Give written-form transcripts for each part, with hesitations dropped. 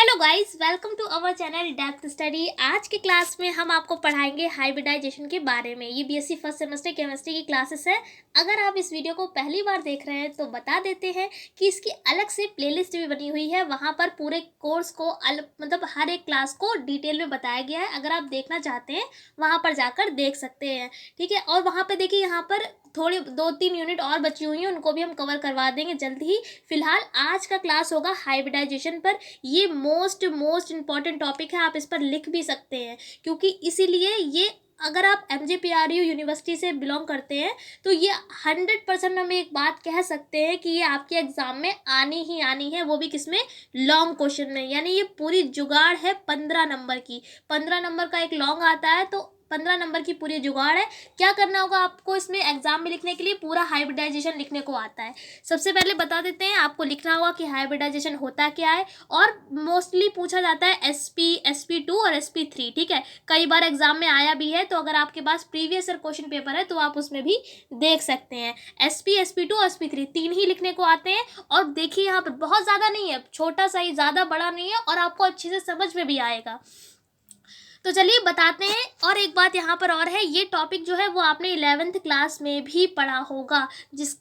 Hello guys, welcome to our channel depth study. आज की class में हम आपको पढ़ाएंगे हाइब्रिडाइजेशन के बारे में। ये बीएससी फर्स्ट सेमेस्टर केमिस्ट्री की क्लासेस है। अगर आप इस वीडियो को पहली बार देख रहे हैं तो बता देते हैं कि इसकी अलग से प्लेलिस्ट भी बनी हुई है। वहाँ पर पूरे कोर्स को मतलब हर एक क्लास को डिटेल में बताया गया है। अगर आप देखना चाहते हैं वहाँ पर जाकर देख सकते हैं, ठीक है। और वहाँ पर देखिए, यहाँ पर थोड़ी 2-3 यूनिट और बची हुई हैं, उनको भी हम कवर करवा देंगे जल्द ही। फिलहाल आज का क्लास होगा हाइब्रिडाइजेशन पर। ये मोस्ट इम्पॉर्टेंट टॉपिक है, आप इस पर लिख भी सकते हैं, क्योंकि इसीलिए ये अगर आप MJPRU यूनिवर्सिटी से बिलोंग करते हैं तो ये 100% हम एक बात कह सकते हैं कि ये आपके एग्जाम में आनी ही आनी है, वो भी किसमें, लॉन्ग क्वेश्चन में। यानी ये पूरी जुगाड़ है 15 नंबर की। 15 नंबर का एक लॉन्ग आता है, तो 15 नंबर की पूरी जुगाड़ है। क्या करना होगा आपको इसमें एग्जाम में लिखने के लिए, पूरा हाइब्रिडाइजेशन लिखने को आता है। सबसे पहले बता देते हैं, आपको लिखना होगा कि हाइब्रिडाइजेशन होता क्या है। और मोस्टली पूछा जाता है SP2 और SP3, ठीक है। कई बार एग्जाम में आया भी है, तो अगर आपके पास प्रीवियस ईयर क्वेश्चन पेपर है तो आप उसमें भी देख सकते हैं। SP2 और SP3 तीन ही लिखने को आते हैं। और देखिए, यहाँ पर बहुत ज़्यादा नहीं है, छोटा सा ही, ज़्यादा बड़ा नहीं है, और आपको अच्छे से समझ में भी आएगा। तो चलिए बताते हैं। और एक बात यहाँ पर और है, ये टॉपिक जो है वो आपने 11th क्लास में भी पढ़ा होगा।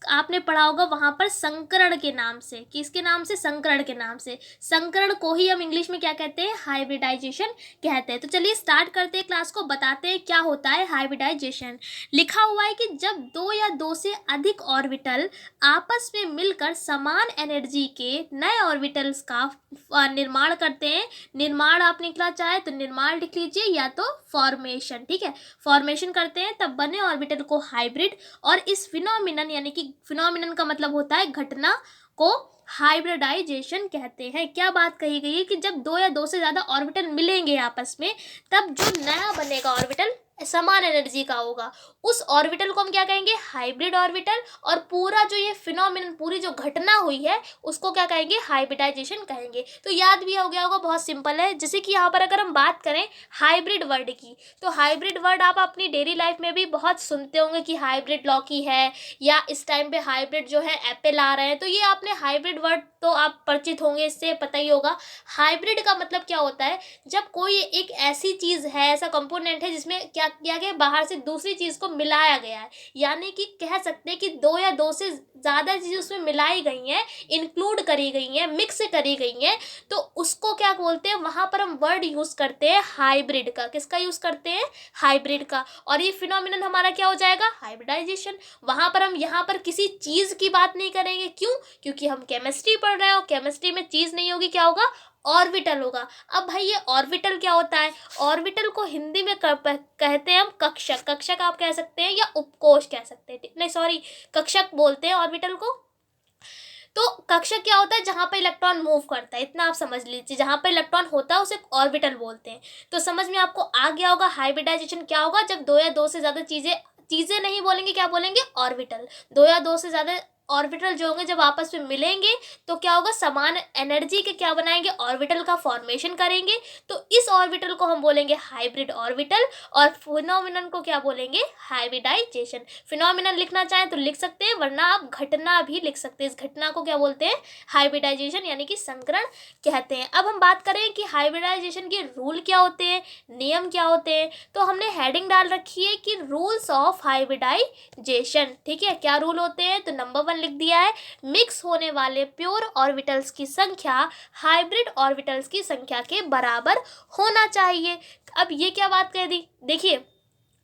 आपने पढ़ा होगा वहाँ पर संकरण के नाम से। किसके नाम से? संकरण के नाम से। संकरण को ही हम इंग्लिश में क्या कहते हैं? हाइब्रिडाइजेशन कहते हैं। तो चलिए स्टार्ट करते हैं क्लास को, बताते हैं क्या होता है हाइब्रिडाइजेशन। लिखा हुआ है कि जब दो या दो से अधिक ऑर्बिटल आपस में मिलकर समान एनर्जी के नए ऑर्बिटल्स का निर्माण करते हैं। निर्माण आप लिखना चाहे तो निर्माण लिख लीजिए, या तो फॉर्मेशन, ठीक है। फॉर्मेशन करते हैं तब बने ऑर्बिटल को हाइब्रिड। और इस फिनोमिनन, यानी कि फिनोमिनन का मतलब होता है घटना, को हाइब्रिडाइजेशन कहते हैं। क्या बात कही गई है कि जब दो या दो से ज्यादा ऑर्बिटल मिलेंगे आपस में, तब जो नया बनेगा ऑर्बिटल समान एनर्जी का होगा, उस ऑर्बिटल को हम क्या कहेंगे? Hybrid orbital. और पूरा जो ये फिनोमिनन, पूरी जो घटना हुई है, उसको क्या कहेंगे? हाइब्रिडाइजेशन कहेंगे। तो याद भी हो गया होगा, बहुत सिंपल है। जैसे कि यहाँ पर अगर हम बात करें हाइब्रिड वर्ड की, तो हाइब्रिड वर्ड आप अपनी डेली लाइफ में भी बहुत सुनते होंगे कि हाइब्रिड लौकी है, या इस टाइम पे हाइब्रिड जो है एप्पल आ रहे हैं। तो ये आपने हाइब्रिड वर्ड तो आप परिचित होंगे, इससे पता ही होगा। हाइब्रिड का मतलब क्या होता है? जब कोई एक ऐसी चीज है, ऐसा कंपोनेंट है जिसमें क्या किया गया, बाहर से दूसरी चीज को मिलाया गया है। यानी कि कह सकते हैं कि दो या दो से ज्यादा चीजें उसमें मिलाई गई हैं, इंक्लूड करी गई हैं, मिक्स करी गई हैं, तो उसको क्या बोलते हैं? वहां पर हम वर्ड यूज करते हैं हाइब्रिड का। किसका यूज करते हैं? हाइब्रिड का। और ये फिनोमिनन हमारा क्या हो जाएगा? हाइब्रिडाइजेशन। वहां पर हम यहाँ पर किसी चीज की बात नहीं करेंगे। क्यों? क्योंकि हम केमिस्ट्री पढ़ रहे हो, केमिस्ट्री में चीज नहीं होगी, क्या होगा? ऑर्बिटल होगा। अब भाई ये ऑर्बिटल क्या होता है? ऑर्बिटल को हिंदी में कहते हैं हम कक्षक। कक्षक आप कह सकते हैं, या उपकोष कह सकते हैं, नहीं सॉरी, कक्षक बोलते हैं ऑर्बिटल को। तो कक्षक क्या होता है? जहां पर इलेक्ट्रॉन मूव करता है, इतना आप समझ लीजिए। जहां पर इलेक्ट्रॉन होता है उसे ऑर्बिटल बोलते हैं। तो समझ में आपको आ गया होगा हाइब्रिडाइजेशन क्या होगा। जब दो या दो से ज्यादा चीजें नहीं बोलेंगे, क्या बोलेंगे? ऑर्बिटल। दो या दो से ज्यादा ऑर्बिटल जो होंगे जब आपस में मिलेंगे, तो क्या होगा? समान एनर्जी के क्या बनाएंगे? ऑर्बिटल का फॉर्मेशन करेंगे। तो इस ऑर्बिटल को हम बोलेंगे हाइब्रिड ऑर्बिटल। और फिनोमिनन को क्या बोलेंगे? हाइब्रिडाइजेशन। फिनोमिनन लिखना चाहें तो लिख सकते हैं, वरना आप घटना भी लिख सकते हैं। इस घटना को क्या बोलते हैं? हाइब्रिडाइजेशन, यानी कि संकरण कहते हैं। अब हम बात करें कि हाइब्रिडाइजेशन के रूल क्या होते हैं, नियम क्या होते हैं। तो हमने हेडिंग डाल रखी है कि रूल्स ऑफ हाइब्रिडाइजेशन, ठीक है। क्या रूल होते हैं? तो नंबर 1 लिख दिया है, मिक्स होने वाले प्योर ऑर्बिटल्स की संख्या हाइब्रिड ऑर्बिटल्स की संख्या के बराबर होना चाहिए। अब ये क्या बात कह दी? देखिए,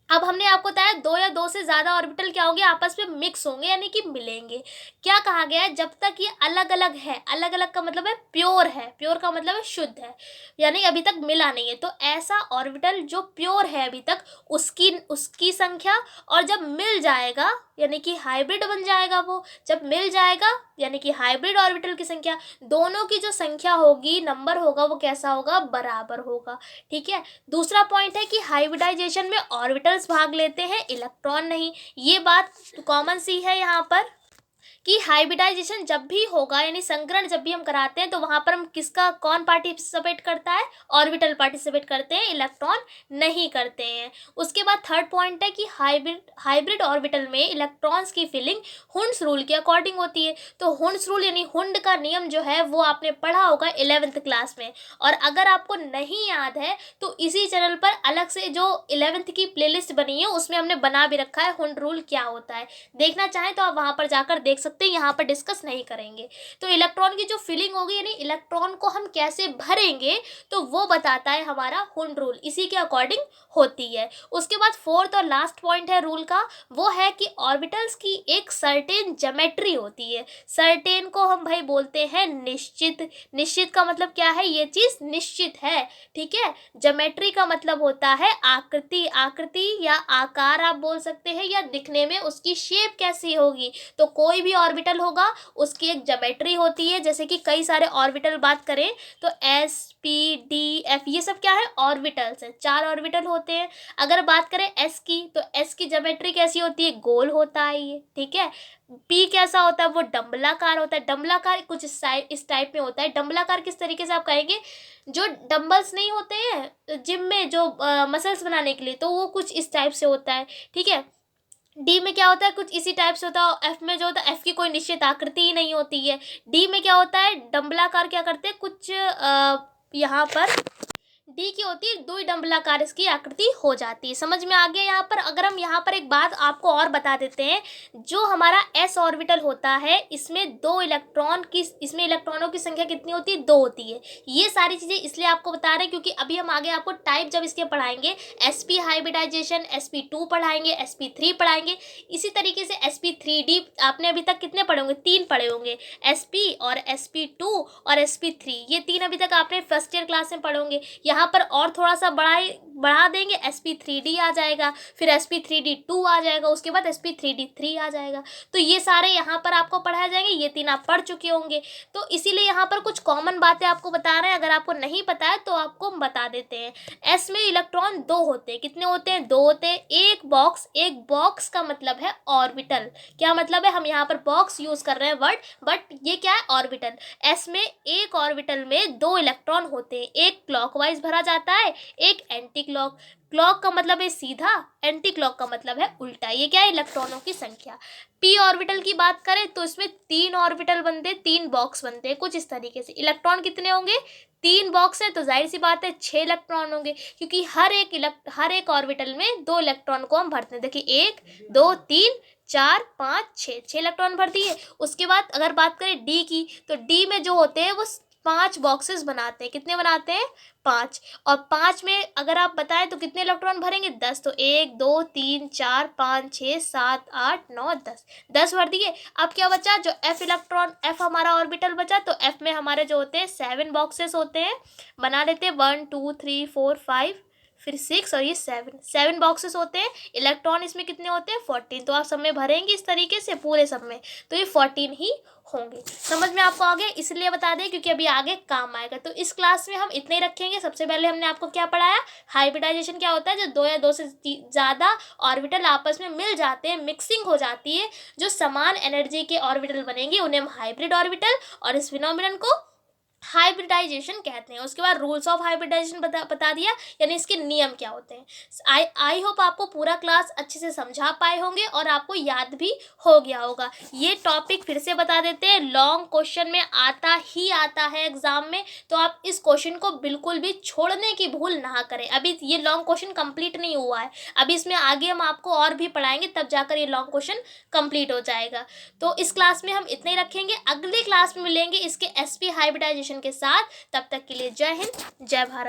अब हमने आपको बताया दो या दो से ज्यादा ऑर्बिटल क्या होंगे? आपस में मिक्स होंगे, यानी कि मिलेंगे। क्या कहा गया है? जब तक ये अलग अलग है, अलग अलग का मतलब है प्योर है, प्योर का मतलब है शुद्ध है, यानी अभी तक मिला नहीं है। तो ऐसा ऑर्बिटल जो प्योर है अभी तक, उसकी संख्या। और जब मिल जाएगा, यानी कि हाइब्रिड बन जाएगा, वो जब मिल जाएगा यानी कि हाइब्रिड ऑर्बिटल की संख्या, दोनों की जो संख्या होगी, नंबर होगा, वो कैसा होगा? बराबर होगा, ठीक है। दूसरा पॉइंट है कि हाइब्रिडाइजेशन में ऑर्बिटल्स भाग लेते हैं, इलेक्ट्रॉन नहीं। ये बात कॉमन सी है यहाँ पर। कि हाइब्रिडाइजेशन जब भी होगा, यानी संकरण जब भी हम कराते हैं, तो वहाँ पर हम किसका कौन पार्टिसिपेट करता है? ऑर्बिटल पार्टिसिपेट करते हैं, इलेक्ट्रॉन नहीं करते हैं। उसके बाद थर्ड पॉइंट है कि हाइब्रिड ऑर्बिटल में इलेक्ट्रॉन्स की फिलिंग हुंड्स रूल के अकॉर्डिंग होती है। तो हुंड्स रूल यानी हुंड का नियम जो है वो आपने पढ़ा होगा 11th क्लास में, और अगर आपको नहीं याद है तो इसी चैनल पर अलग से जो 11th की प्लेलिस्ट बनी है उसमें हमने बना भी रखा है हुंड रूल क्या होता है। देखना चाहें तो आप वहाँ पर जाकर देख सकते हैं, यहाँ पर डिस्कस नहीं करेंगे। तो इलेक्ट्रॉन की जो फिलिंग होगी, यानी इलेक्ट्रॉन को हम कैसे भरेंगे, तो वो बताता है हमारा हुंड रूल, इसी के अकॉर्डिंग होती है। उसके बाद फोर्थ और लास्ट पॉइंट है रूल का, वो है कि ऑर्बिटल्स की एक सर्टेन ज्योमेट्री होती है। सर्टेन को हम भाई बोलते हैं निश्चित। निश्चित का मतलब क्या है? ये चीज निश्चित है, ठीक है। ज्योमेट्री का मतलब होता है आकृति, आकृति या आकार आप बोल सकते हैं, या दिखने में उसकी शेप कैसी होगी। तो कोई भी ऑर्बिटल होगा उसकी एक ज्योमेट्री होती है, जैसे कि कई सारे ऑर्बिटल बात करें तो एस पी डी एफ, ये सब क्या है? ऑर्बिटल्स है, 4 ऑर्बिटल होते हैं। अगर बात करें एस की, तो एस की ज्योमेट्री कैसी होती है? गोल होता है ये, ठीक है। पी कैसा होता है? वो डम्बलाकार होता है। डम्बलाकार कुछ इस टाइप में होता है। डम्बलाकार किस तरीके से आप कहेंगे? जो डंबल्स नहीं होते हैं जिम में जो मसल्स बनाने के लिए, तो वो कुछ इस टाइप से होता है, ठीक है। डी में क्या होता है? कुछ इसी टाइप से होता है। एफ में जो होता है, एफ की कोई निश्चित आकृति ही नहीं होती है। डी में क्या होता है? डंबलाकार क्या करते हैं कुछ यहाँ पर डी की होती है दुई डंबलाकार, इसकी आकृति हो जाती है। समझ में आ गया यहाँ पर? अगर हम यहाँ पर एक बात आपको और बता देते हैं, जो हमारा एस ऑर्बिटल होता है इसमें 2 इलेक्ट्रॉन की, इसमें इलेक्ट्रॉनों की संख्या कितनी होती है? 2 होती है। ये सारी चीज़ें इसलिए आपको बता रहे हैं क्योंकि अभी हम आगे आपको टाइप जब इसके पढ़ाएंगे, sp हाइब्रिडाइजेशन, sp2 पढ़ाएंगे, sp3 पढ़ाएंगे। इसी तरीके से sp3d आपने अभी तक कितने पढ़े होंगे? 3 पढ़े होंगे। sp और sp2 और sp3, ये 3 अभी तक आपने फर्स्ट ईयर क्लास में पढ़े होंगे। यहाँ पर और थोड़ा सा बढ़ा देंगे, sp3d आ जाएगा, फिर sp3d2 आ जाएगा, उसके बाद sp3d3 आ जाएगा। तो ये सारे यहाँ पर आपको पढ़ाए जाएंगे, ये 3 आप पढ़ चुके होंगे। तो इसीलिए यहाँ पर कुछ कॉमन बातें आपको बता रहे हैं, अगर आपको नहीं पता है तो आपको हम बता देते हैं। एस में इलेक्ट्रॉन 2 होते हैं। कितने होते हैं? 2 होते हैं। एक बॉक्स का मतलब है ऑर्बिटल। क्या मतलब है? हम यहाँ पर बॉक्स यूज कर रहे हैं वर्ड, बट ये क्या है? ऑर्बिटल। एस में एक ऑर्बिटल में 2 इलेक्ट्रॉन होते हैं, एक क्लॉकवाइज भरा जाता है, एक एंटी क्लॉक। क्लॉक का मतलब है सीधा, एंटी क्लॉक का मतलब है उल्टा। ये क्या है? इलेक्ट्रॉनों की संख्या। पी ऑर्बिटल की बात करें तो इसमें 3 ऑर्बिटल बनते, 3 बॉक्स बनते हैं कुछ इस तरीके से। इलेक्ट्रॉन कितने होंगे? 3 बॉक्स है तो जाहिर सी बात है 6 इलेक्ट्रॉन होंगे, क्योंकि हर एक ऑर्बिटल में 2 इलेक्ट्रॉन को हम भरते हैं। देखिए 1 2 3 4 5 6 इलेक्ट्रॉन भर दिए। उसके बाद अगर बात करें डी की, तो डी में जो होते हैं वो 5 बॉक्सेस बनाते हैं। कितने बनाते हैं? 5। और 5 में अगर आप बताएं तो कितने इलेक्ट्रॉन भरेंगे? 10। तो 1 2 3 4 5 6 7 8 9 10, 10 भर दिए। अब क्या बचा? जो एफ इलेक्ट्रॉन, एफ हमारा ऑर्बिटल बचा, तो एफ में हमारे जो होते हैं 7 बॉक्सेस होते हैं, बना लेते हैं 1 2 3 4 5 फिर 6 और ये 7 बॉक्सेस होते हैं। इलेक्ट्रॉन इसमें कितने होते हैं? 14। तो आप सब में भरेंगे इस तरीके से पूरे सब में, तो ये 14 ही होंगे। समझ में आपको आ गया? इसलिए बता दें क्योंकि अभी आगे काम आएगा। तो इस क्लास में हम इतने ही रखेंगे। सबसे पहले हमने आपको क्या पढ़ाया? हाइब्रिडाइजेशन क्या होता है? जो 2 या 2 से ज़्यादा ऑर्बिटल आपस में मिल जाते हैं, मिक्सिंग हो जाती है, जो समान एनर्जी के ऑर्बिटल बनेंगे उन्हें हम हाइब्रिड ऑर्बिटल, और इस फिनोमिनन को हाइब्रिडाइजेशन कहते हैं। उसके बाद रूल्स ऑफ हाइब्रिडाइजेशन बता दिया, यानी इसके नियम क्या होते हैं। आई होप आपको पूरा क्लास अच्छे से समझा पाए होंगे और आपको याद भी हो गया होगा। ये टॉपिक फिर से बता देते हैं, लॉन्ग क्वेश्चन में आता है एग्जाम में, तो आप इस क्वेश्चन को बिल्कुल भी छोड़ने की भूल ना करें। अभी ये लॉन्ग क्वेश्चन कंप्लीट नहीं हुआ है, अभी इसमें आगे हम आपको और भी पढ़ाएंगे, तब जाकर ये लॉन्ग क्वेश्चन कंप्लीट हो जाएगा। तो इस क्लास में हम इतने ही रखेंगे। अगले क्लास में मिलेंगे इसके sp हाइब्रिडाइजेशन के साथ। तब तक के लिए जय हिंद, जय भारत।